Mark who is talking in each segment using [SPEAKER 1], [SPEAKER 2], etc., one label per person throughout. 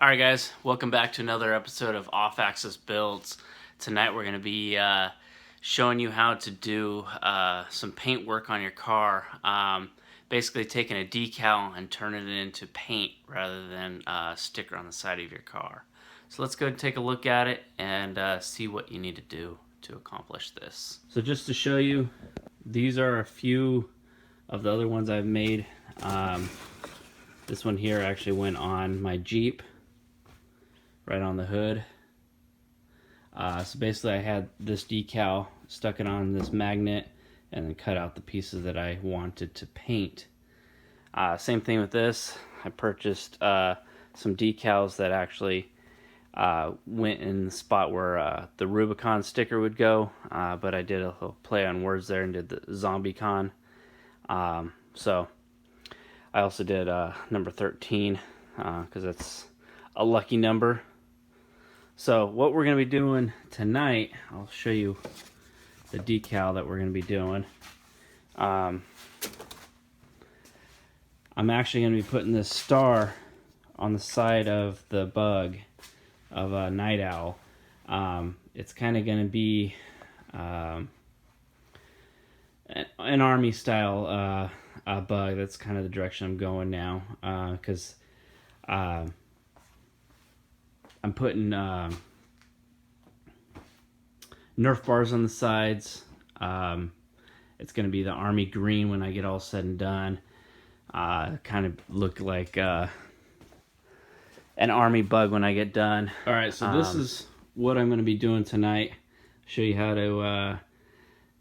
[SPEAKER 1] Alright guys, welcome back to another episode of Off-Axis Builds. Tonight we're going to be showing you how to do some paint work on your car. Basically taking a decal and turning it into paint rather than a sticker on the side of your car. So let's go and take a look at it and see what you need to do to accomplish this. So just to show you, these are a few of the other ones I've made. This one here actually went on my Jeep, right on the hood. So basically I had this decal, stuck it on this magnet, and then cut out the pieces that I wanted to paint. Same thing with this. I purchased some decals that actually went in the spot where the Rubicon sticker would go, but I did a little play on words there and did the ZombieCon. So I also did number 13 because that's a lucky number. So what we're going to be doing tonight, I'll show you the decal that we're going to be doing. I'm actually going to be putting this star on the side of the bug of a night owl. It's kind of going to be an army style bug. That's kind of the direction I'm going now, because I'm putting Nerf bars on the sides. It's going to be the army green when I get all said and done. Kind of look like an army bug when I get done. Alright, so this is what I'm going to be doing tonight. Show you how to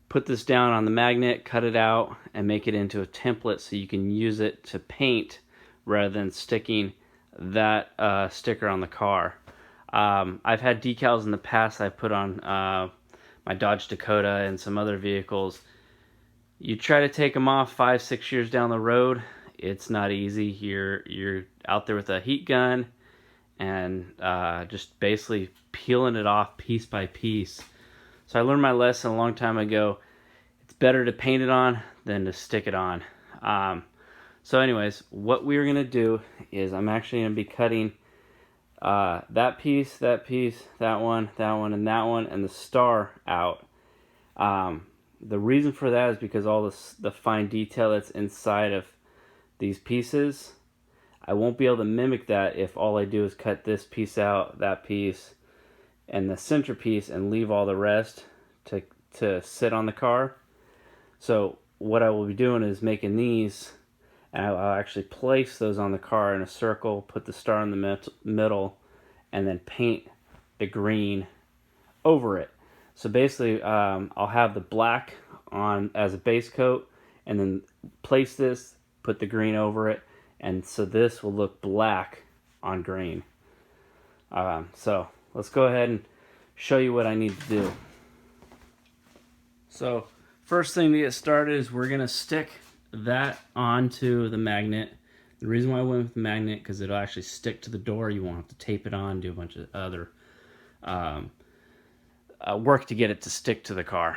[SPEAKER 1] put this down on the magnet, cut it out, and make it into a template so you can use it to paint rather than sticking that sticker on the car. I've had decals in the past I've put on my Dodge Dakota and some other vehicles. You try to take them off 5-6 years down the road, it's not easy. You're out there with a heat gun and just basically peeling it off piece by piece. So I learned my lesson a long time ago. It's better to paint it on than to stick it on. So anyways, what we're going to do is I'm actually going to be cutting that piece, that one, and that one, and the star out. The reason for that is because all the fine detail that's inside of these pieces, I won't be able to mimic that if all I do is cut this piece out, that piece, and the centerpiece, and leave all the rest to sit on the car. So what I will be doing is making these, and I'll actually place those on the car in a circle, put the star in the middle, and then paint the green over it. So basically I'll have the black on as a base coat, and then place this, put the green over it, and so this will look black on green. So let's go ahead and show you what I need to do. So first thing to get started is we're going to stick that onto the magnet. The reason why I went with the magnet, because it'll actually stick to the door. You won't have to tape it on, do a bunch of other work to get it to stick to the car.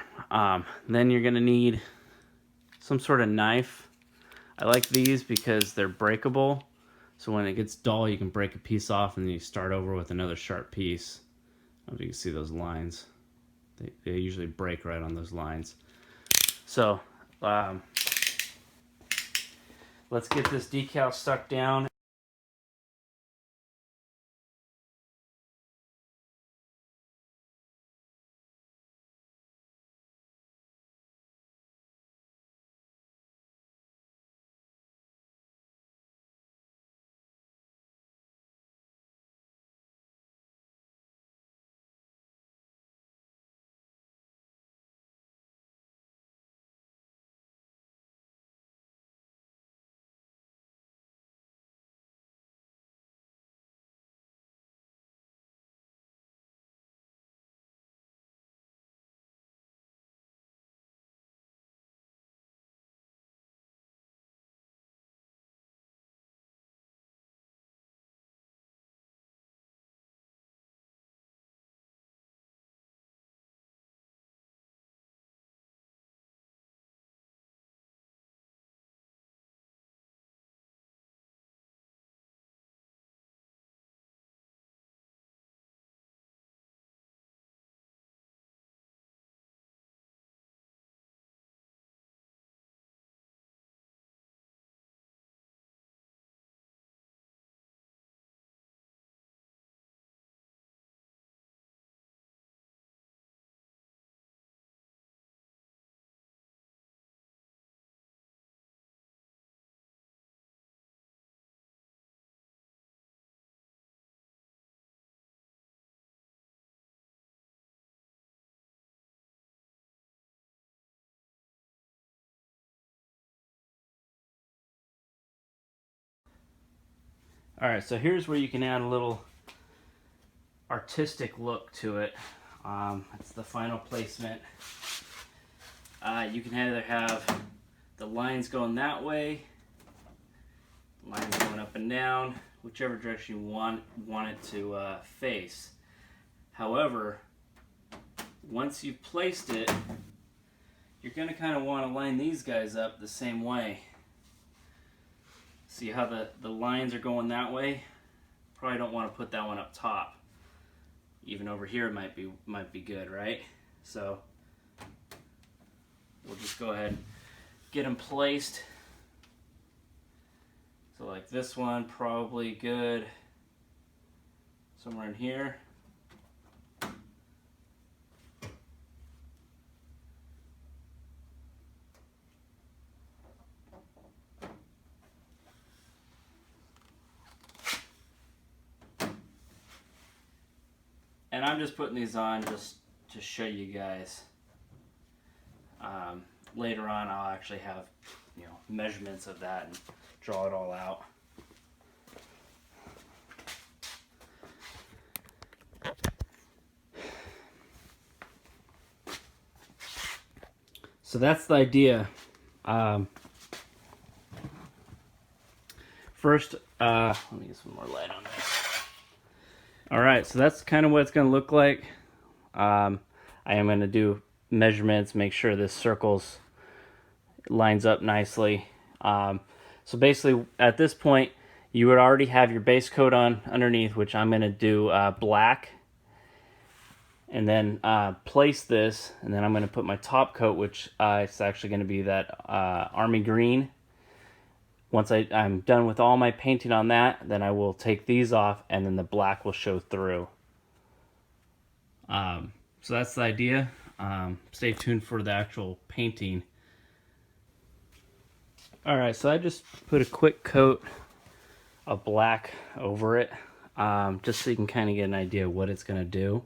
[SPEAKER 1] Then you're going to need some sort of knife. I like these because they're breakable. So when it gets dull, you can break a piece off and then you start over with another sharp piece. I don't know if you can see those lines. They usually break right on those lines. So let's get this decal stuck down. Alright, so here's where you can add a little artistic look to it. It's the final placement. You can either have the lines going that way, lines going up and down, whichever direction you want it to face. However, once you've placed it, you're going to kind of want to line these guys up the same way. See how the lines are going that way? Probably don't want to put that one up top. Even over here might be good, right? So we'll just go ahead and get them placed. So like this one, probably good somewhere in here. And I'm just putting these on just to show you guys. Later on, I'll actually have, you know, measurements of that and draw it all out. So that's the idea. First, let me get some more light on this. Alright, so that's kind of what it's going to look like. I am going to do measurements, make sure this circles lines up nicely. So basically, at this point, you would already have your base coat on underneath, which I'm going to do black. And then place this, and then I'm going to put my top coat, which it's actually going to be that army green. Once I'm done with all my painting on that, then I will take these off, and then the black will show through. So that's the idea. Stay tuned for the actual painting. Alright, so I just put a quick coat of black over it, just so you can kind of get an idea of what it's going to do.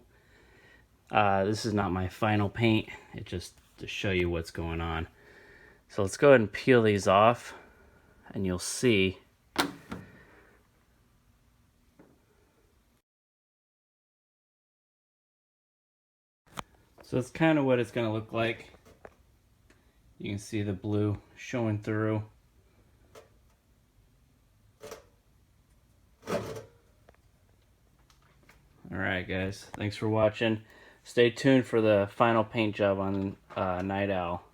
[SPEAKER 1] This is not my final paint, it's just to show you what's going on. So let's go ahead and peel these off, and you'll see. So it's kind of what it's going to look like. You can see the blue showing through. Alright guys, thanks for watching. Stay tuned for the final paint job on Night Owl.